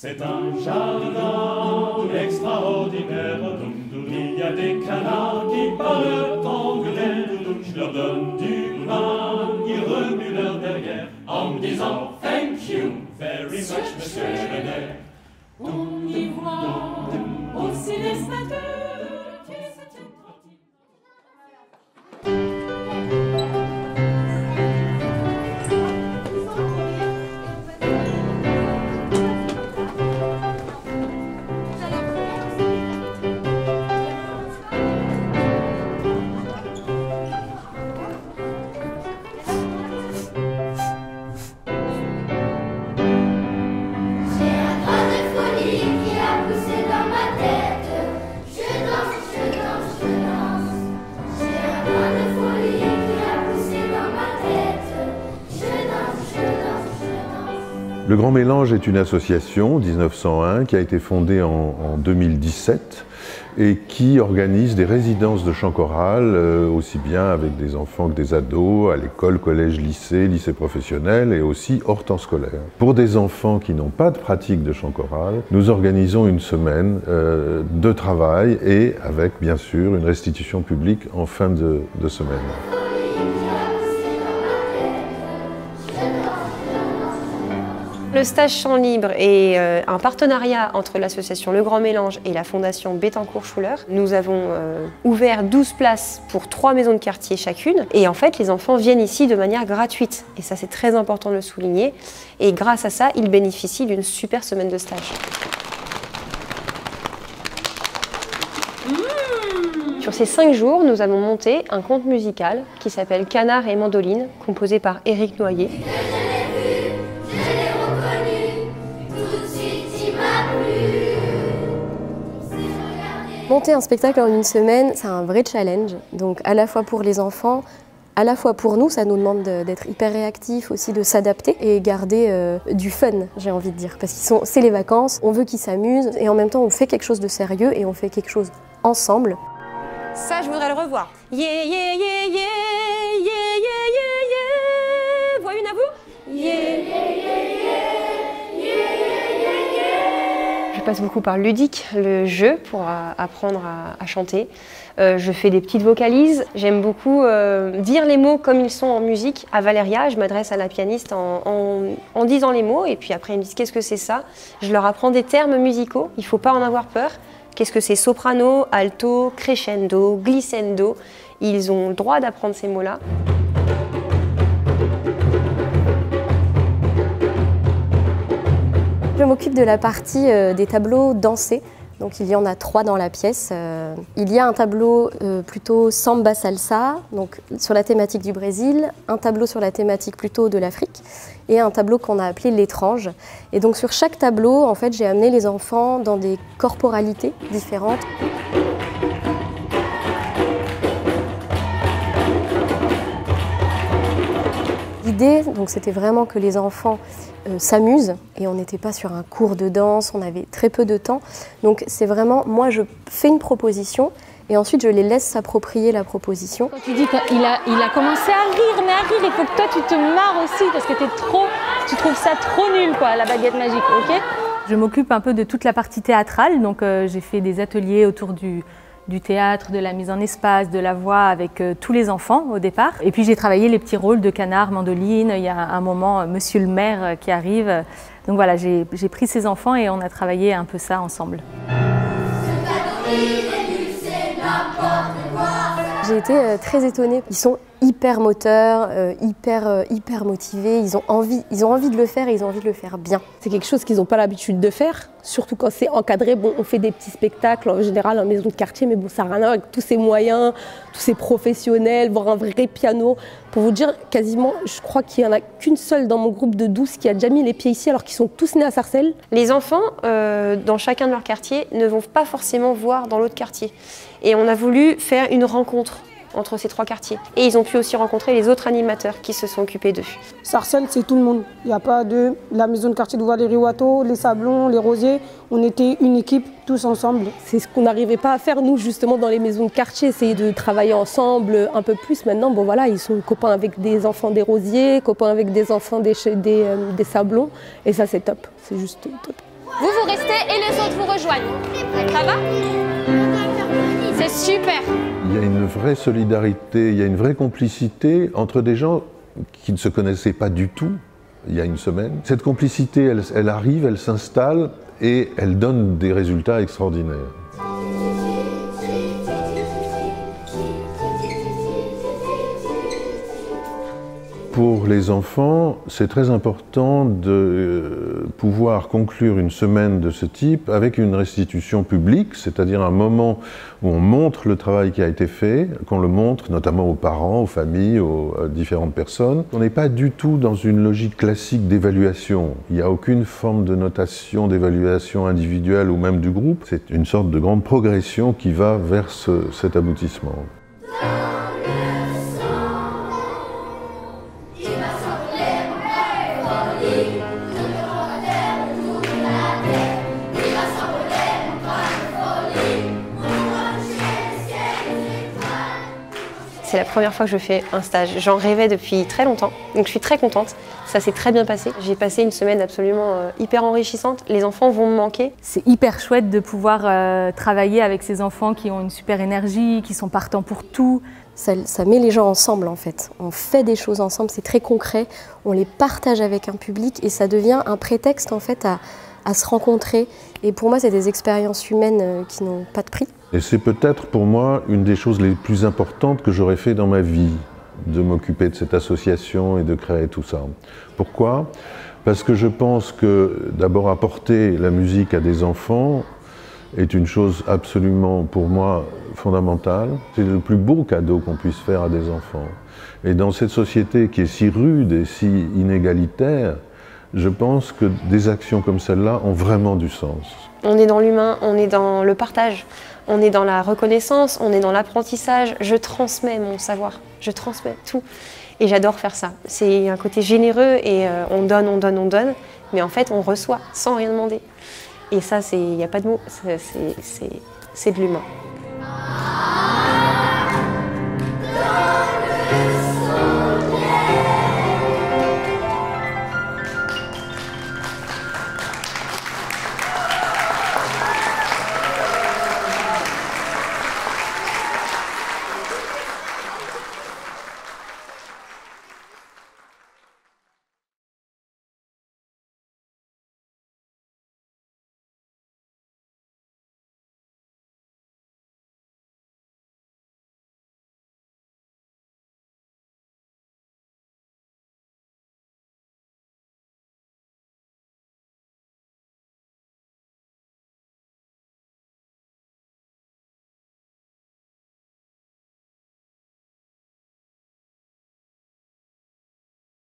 C'est un jardin extraordinaire, il y a des canards qui parlent anglais, je leur donne du pain, ils remuent leur derrière, en me disant « Thank you very much, Monsieur Schreiner ». On y voit aussi les statues. Le Grand Mélange est une association 1901 qui a été fondée en 2017 et qui organise des résidences de chant choral, aussi bien avec des enfants que des ados, à l'école, collège, lycée, lycée professionnel et aussi hors temps scolaire. Pour des enfants qui n'ont pas de pratique de chant choral, nous organisons une semaine de travail et avec bien sûr une restitution publique en fin de semaine. Le stage chant libre est un partenariat entre l'association Le Grand Mélange et la fondation Bettencourt-Schuller. Nous avons ouvert 12 places pour 3 maisons de quartier chacune. Et en fait, les enfants viennent ici de manière gratuite. Et ça, c'est très important de le souligner. Et grâce à ça, ils bénéficient d'une super semaine de stage. Sur ces 5 jours, nous avons monté un conte musical qui s'appelle Canard et Mandoline, composé par Éric Noyer. Monter un spectacle en une semaine, c'est un vrai challenge. Donc à la fois pour les enfants, à la fois pour nous, ça nous demande d'être hyper réactifs, aussi de s'adapter et garder du fun, j'ai envie de dire. Parce que c'est les vacances, on veut qu'ils s'amusent et en même temps on fait quelque chose de sérieux et on fait quelque chose ensemble. Ça, je voudrais le revoir. Yeah, yeah, yeah, yeah, yeah, yeah, yeah, yeah. Voix une à vous. Yeah, yeah, yeah, yeah, yeah, yeah, yeah. Je passe beaucoup par le ludique, le jeu, pour apprendre à chanter. Je fais des petites vocalises. J'aime beaucoup dire les mots comme ils sont en musique. À Valéria, je m'adresse à la pianiste en disant les mots et puis après ils me disent qu'est-ce que c'est ça. Je leur apprends des termes musicaux, il ne faut pas en avoir peur. Qu'est-ce que c'est soprano, alto, crescendo, glissando? Ils ont le droit d'apprendre ces mots-là. Je m'occupe de la partie des tableaux dansés. Donc il y en a 3 dans la pièce. Il y a un tableau plutôt samba salsa, donc sur la thématique du Brésil, un tableau sur la thématique plutôt de l'Afrique et un tableau qu'on a appelé l'étrange. Et donc sur chaque tableau, en fait, j'ai amené les enfants dans des corporalités différentes. L'idée, donc, c'était vraiment que les enfants s'amusent et on n'était pas sur un cours de danse, on avait très peu de temps. Donc c'est vraiment, moi je fais une proposition et ensuite je les laisse s'approprier la proposition. Quand tu dis qu'il a commencé à rire, mais à rire, il faut que toi tu te marres aussi parce que tu trouves ça trop nul quoi, la baguette magique, ok? Je m'occupe un peu de toute la partie théâtrale, donc j'ai fait des ateliers autour du théâtre, de la mise en espace, de la voix avec tous les enfants au départ. Et puis j'ai travaillé les petits rôles de canard, mandoline. Il y a un moment, monsieur le maire qui arrive. Donc voilà, j'ai pris ces enfants et on a travaillé un peu ça ensemble. J'ai été très étonnée. Ils sont hyper moteurs, hyper motivés. Ils ont envie de le faire et ils ont envie de le faire bien. C'est quelque chose qu'ils n'ont pas l'habitude de faire, surtout quand c'est encadré. Bon, on fait des petits spectacles en général en maison de quartier, mais bon, ça n'a rien à voir avec tous ces moyens, tous ces professionnels, voir un vrai piano. Pour vous dire, quasiment, je crois qu'il n'y en a qu'une seule dans mon groupe de 12 qui a déjà mis les pieds ici alors qu'ils sont tous nés à Sarcelles. Les enfants, dans chacun de leurs quartiers, ne vont pas forcément voir dans l'autre quartier. Et on a voulu faire une rencontre entre ces 3 quartiers. Et ils ont pu aussi rencontrer les autres animateurs qui se sont occupés d'eux. Sarcelles, c'est tout le monde. Il n'y a pas de la maison de quartier de Valérie-Watteau, les Sablons, les Rosiers. On était une équipe, tous ensemble. C'est ce qu'on n'arrivait pas à faire, nous, justement, dans les maisons de quartier. Essayer de travailler ensemble un peu plus. Maintenant, bon voilà, ils sont copains avec des enfants des Rosiers, copains avec des enfants des Sablons. Et ça, c'est top. C'est juste top. Vous, vous restez et les autres vous rejoignent. Ça va? C'est super. Il y a une vraie solidarité, il y a une vraie complicité entre des gens qui ne se connaissaient pas du tout il y a une semaine. Cette complicité, elle arrive, elle s'installe et elle donne des résultats extraordinaires. Pour les enfants, c'est très important de pouvoir conclure une semaine de ce type avec une restitution publique, c'est-à-dire un moment où on montre le travail qui a été fait, qu'on le montre notamment aux parents, aux familles, aux différentes personnes. On n'est pas du tout dans une logique classique d'évaluation. Il n'y a aucune forme de notation, d'évaluation individuelle ou même du groupe. C'est une sorte de grande progression qui va vers cet aboutissement. C'est la première fois que je fais un stage. J'en rêvais depuis très longtemps, donc je suis très contente. Ça s'est très bien passé. J'ai passé une semaine absolument hyper enrichissante. Les enfants vont me manquer. C'est hyper chouette de pouvoir travailler avec ces enfants qui ont une super énergie, qui sont partants pour tout. Ça met les gens ensemble en fait. On fait des choses ensemble, c'est très concret. On les partage avec un public et ça devient un prétexte en fait à se rencontrer. Et pour moi, c'est des expériences humaines qui n'ont pas de prix. Et c'est peut-être pour moi une des choses les plus importantes que j'aurais fait dans ma vie, de m'occuper de cette association et de créer tout ça. Pourquoi? Parce que je pense que d'abord apporter la musique à des enfants est une chose absolument pour moi fondamentale. C'est le plus beau cadeau qu'on puisse faire à des enfants. Et dans cette société qui est si rude et si inégalitaire, je pense que des actions comme celle-là ont vraiment du sens. On est dans l'humain, on est dans le partage, on est dans la reconnaissance, on est dans l'apprentissage. Je transmets mon savoir, je transmets tout. Et j'adore faire ça. C'est un côté généreux et on donne, on donne, on donne. Mais en fait, on reçoit sans rien demander. Et ça, il n'y a pas de mots, c'est de l'humain.